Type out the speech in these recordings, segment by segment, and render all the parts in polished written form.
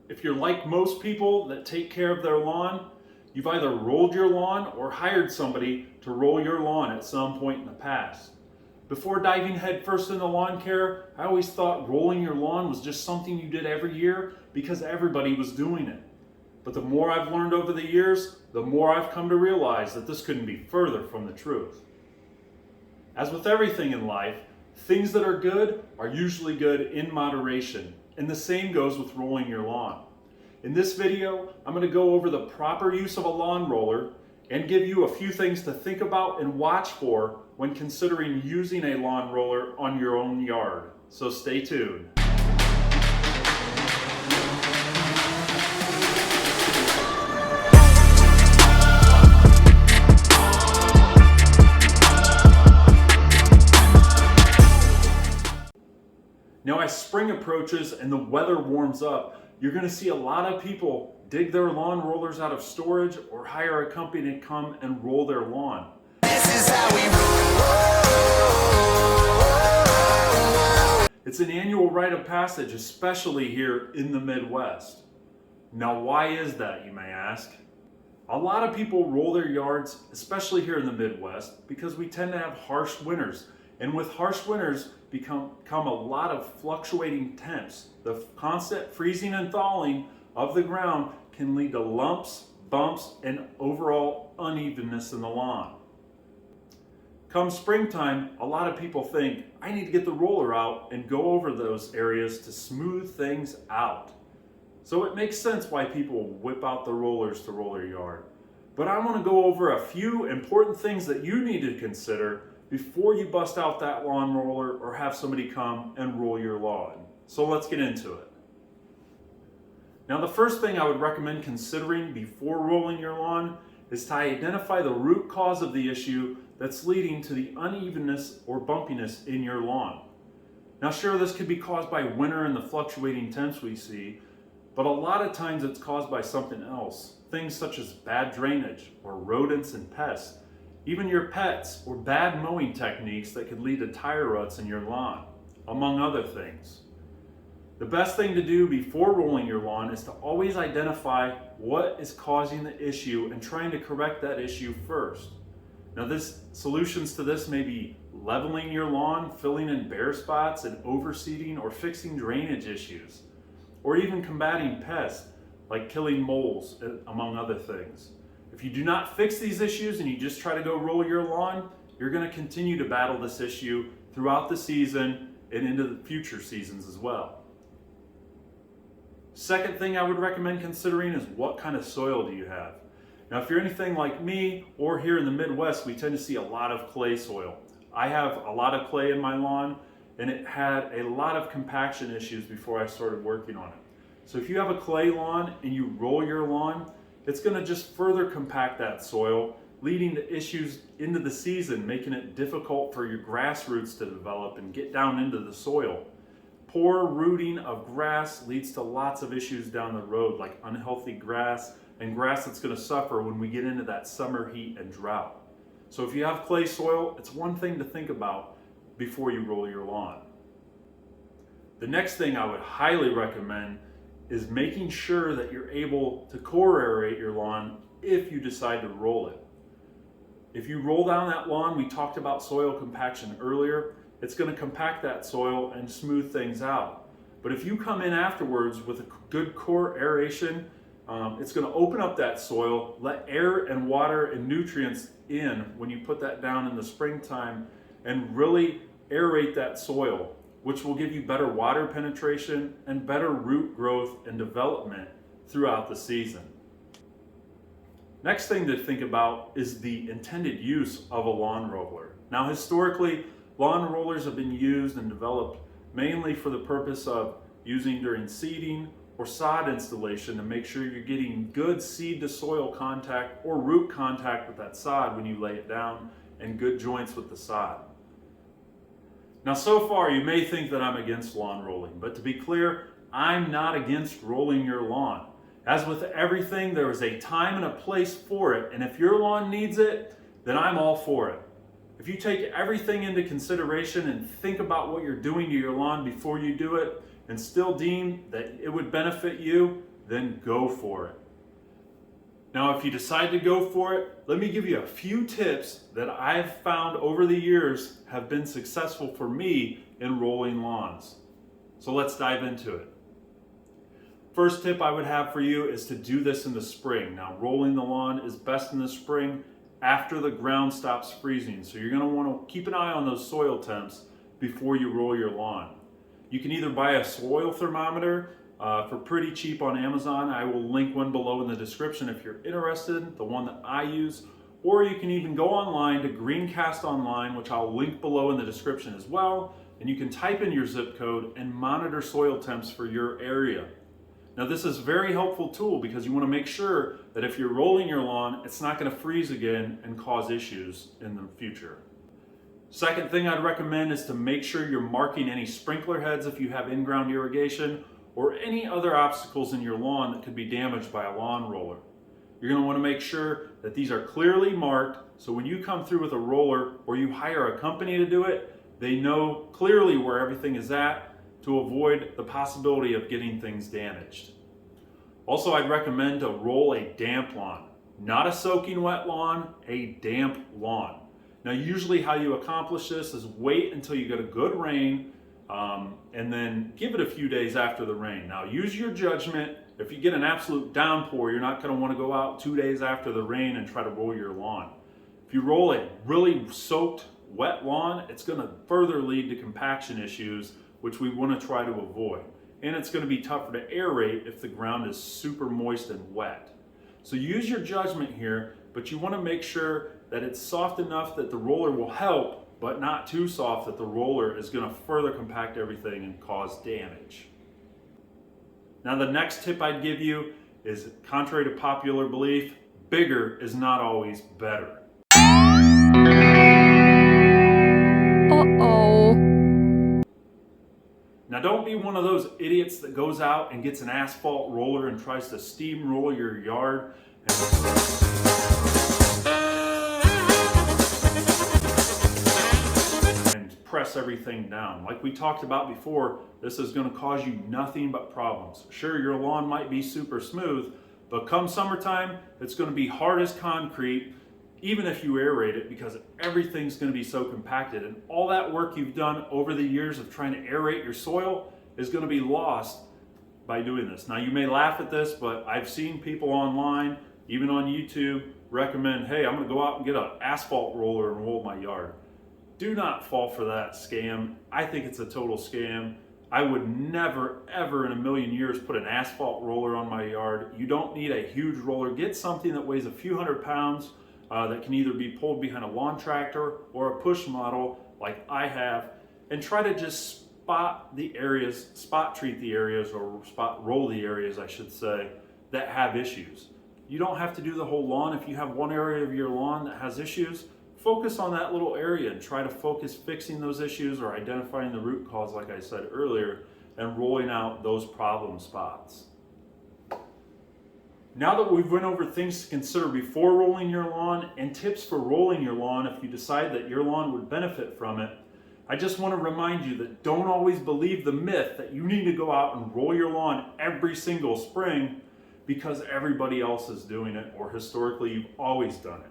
If you're like most people that take care of their lawn, you've either rolled your lawn or hired somebody to roll your lawn at some point in the past. Before diving headfirst into lawn care, I always thought rolling your lawn was just something you did every year because everybody was doing it. But the more I've learned over the years, the more I've come to realize that this couldn't be further from the truth. As with everything in life, things that are good are usually good in moderation, and the same goes with rolling your lawn. In this video, I'm going to go over the proper use of a lawn roller and give you a few things to think about and watch for when considering using a lawn roller on your own yard. So stay tuned. Now, as spring approaches and the weather warms up, you're going to see a lot of people dig their lawn rollers out of storage or hire a company to come and roll their lawn. This is how we roll. It's an annual rite of passage, especially here in the Midwest. Now, why is that, you may ask? A lot of people roll their yards, especially here in the Midwest, because we tend to have harsh winters. And with harsh winters come a lot of fluctuating temps. The constant freezing and thawing of the ground can lead to lumps, bumps, and overall unevenness in the lawn. Come springtime, a lot of people think, I need to get the roller out and go over those areas to smooth things out. So it makes sense why people whip out the rollers to roll their yard. But I want to go over a few important things that you need to consider before you bust out that lawn roller or have somebody come and roll your lawn. So let's get into it. Now, the first thing I would recommend considering before rolling your lawn is to identify the root cause of the issue that's leading to the unevenness or bumpiness in your lawn. Now, sure, this could be caused by winter and the fluctuating temps we see, but a lot of times it's caused by something else. Things such as bad drainage or rodents and pests, even your pets or bad mowing techniques that could lead to tire ruts in your lawn, among other things. The best thing to do before rolling your lawn is to always identify what is causing the issue and trying to correct that issue first. Now, solutions to this may be leveling your lawn, filling in bare spots, and overseeding or fixing drainage issues, or even combating pests like killing moles, among other things. If you do not fix these issues and you just try to go roll your lawn, you're going to continue to battle this issue throughout the season and into the future seasons as well. Second thing I would recommend considering is what kind of soil do you have? Now, if you're anything like me or here in the Midwest, we tend to see a lot of clay soil. I have a lot of clay in my lawn, and it had a lot of compaction issues before I started working on it. So if you have a clay lawn and you roll your lawn, it's going to just further compact that soil, leading to issues into the season, making it difficult for your grass roots to develop and get down into the soil. Poor rooting of grass leads to lots of issues down the road, like unhealthy grass and grass that's going to suffer when we get into that summer heat and drought. So if you have clay soil, it's one thing to think about before you roll your lawn. The next thing I would highly recommend is making sure that you're able to core aerate your lawn if you decide to roll it. If you roll down that lawn, we talked about soil compaction earlier, it's going to compact that soil and smooth things out. But if you come in afterwards with a good core aeration, it's going to open up that soil, let air and water and nutrients in when you put that down in the springtime, and really aerate that soil, which will give you better water penetration and better root growth and development throughout the season. Next thing to think about is the intended use of a lawn roller. Now, historically, lawn rollers have been used and developed mainly for the purpose of using during seeding or sod installation to make sure you're getting good seed to soil contact or root contact with that sod when you lay it down, and good joints with the sod. Now, so far you may think that I'm against lawn rolling, but to be clear, I'm not against rolling your lawn. As with everything, there is a time and a place for it, and if your lawn needs it, then I'm all for it. If you take everything into consideration and think about what you're doing to your lawn before you do it, and still deem that it would benefit you, then go for it. Now, if you decide to go for it, let me give you a few tips that I've found over the years have been successful for me in rolling lawns. So let's dive into it. First tip I would have for you is to do this in the spring. Now, rolling the lawn is best in the spring after the ground stops freezing. So you're going to want to keep an eye on those soil temps before you roll your lawn. You can either buy a soil thermometer for pretty cheap on Amazon. I will link one below in the description if you're interested, the one that I use. Or you can even go online to Greencast Online, which I'll link below in the description as well. And you can type in your zip code and monitor soil temps for your area. Now, this is a very helpful tool because you want to make sure that if you're rolling your lawn, it's not going to freeze again and cause issues in the future. Second thing I'd recommend is to make sure you're marking any sprinkler heads if you have in-ground irrigation or any other obstacles in your lawn that could be damaged by a lawn roller. You're going to want to make sure that these are clearly marked so when you come through with a roller or you hire a company to do it, they know clearly where everything is at to avoid the possibility of getting things damaged. Also, I'd recommend to roll a damp lawn. Not a soaking wet lawn, a damp lawn. Now, usually how you accomplish this is wait until you get a good rain and then give it a few days after the rain. Now, use your judgment. If you get an absolute downpour, you're not going to want to go out 2 days after the rain and try to roll your lawn. If you roll a really soaked, wet lawn, it's going to further lead to compaction issues, which we want to try to avoid. And it's going to be tougher to aerate if the ground is super moist and wet. So use your judgment here, but you want to make sure that it's soft enough that the roller will help, but not too soft that the roller is going to further compact everything and cause damage. Now, the next tip I'd give you is, contrary to popular belief, bigger is not always better. Now, don't be one of those idiots that goes out and gets an asphalt roller and tries to steamroll your yard and press everything down. Like we talked about before, this is going to cause you nothing but problems. Sure, your lawn might be super smooth, but come summertime, it's going to be hard as concrete, even if you aerate it, because everything's going to be so compacted. And all that work you've done over the years of trying to aerate your soil is going to be lost by doing this. Now, you may laugh at this, but I've seen people online, even on YouTube, recommend, hey, I'm going to go out and get an asphalt roller and roll my yard. Do not fall for that scam. I think it's a total scam. I would never, ever in a million years put an asphalt roller on my yard. You don't need a huge roller. Get something that weighs a few hundred pounds that can either be pulled behind a lawn tractor or a push model like I have, and try to just spot treat the areas, or spot roll the areas, I should say, that have issues. You don't have to do the whole lawn. If you have one area of your lawn that has issues, focus on that little area and try to focus fixing those issues or identifying the root cause, like I said earlier, and rolling out those problem spots. Now that we've went over things to consider before rolling your lawn and tips for rolling your lawn if you decide that your lawn would benefit from it, I just want to remind you that don't always believe the myth that you need to go out and roll your lawn every single spring because everybody else is doing it, or historically you've always done it.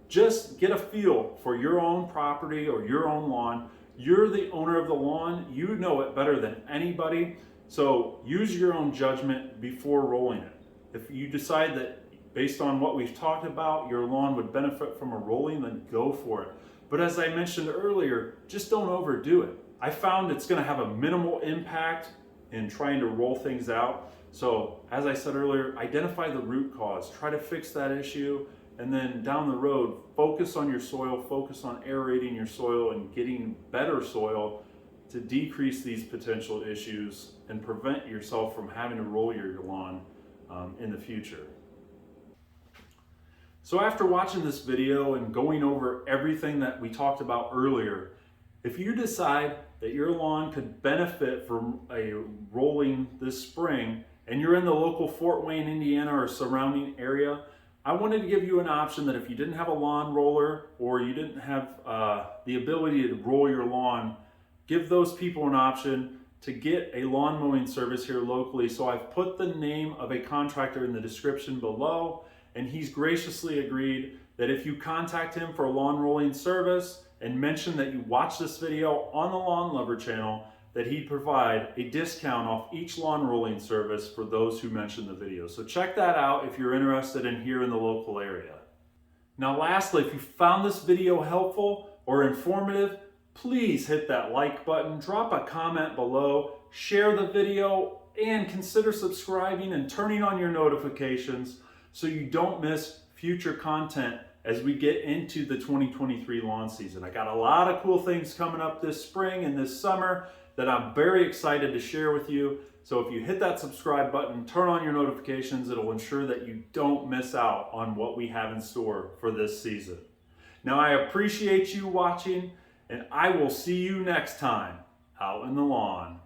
Just get a feel for your own property or your own lawn. You're the owner of the lawn. You know it better than anybody. So use your own judgment before rolling it. If you decide that based on what we've talked about, your lawn would benefit from a rolling, then go for it. But as I mentioned earlier, just don't overdo it. I found it's going to have a minimal impact in trying to roll things out. So as I said earlier, identify the root cause, try to fix that issue, and then down the road, focus on your soil, focus on aerating your soil and getting better soil to decrease these potential issues and prevent yourself from having to roll your lawn in the future. So after watching this video and going over everything that we talked about earlier, if you decide that your lawn could benefit from a rolling this spring and you're in the local Fort Wayne, Indiana or surrounding area, I wanted to give you an option that if you didn't have a lawn roller or you didn't have the ability to roll your lawn, give those people an option to get a lawn mowing service here locally. So I've put the name of a contractor in the description below, and he's graciously agreed that if you contact him for a lawn rolling service and mention that you watch this video on the Lawn Lover channel, that he'd provide a discount off each lawn rolling service for those who mention the video. So check that out if you're interested in here in the local area. Now lastly, if you found this video helpful or informative, please hit that like button, drop a comment below, share the video, and consider subscribing and turning on your notifications so you don't miss future content as we get into the 2023 lawn season. I got a lot of cool things coming up this spring and this summer that I'm very excited to share with you. So if you hit that subscribe button, turn on your notifications, it'll ensure that you don't miss out on what we have in store for this season. Now I appreciate you watching, and I will see you next time out in the lawn.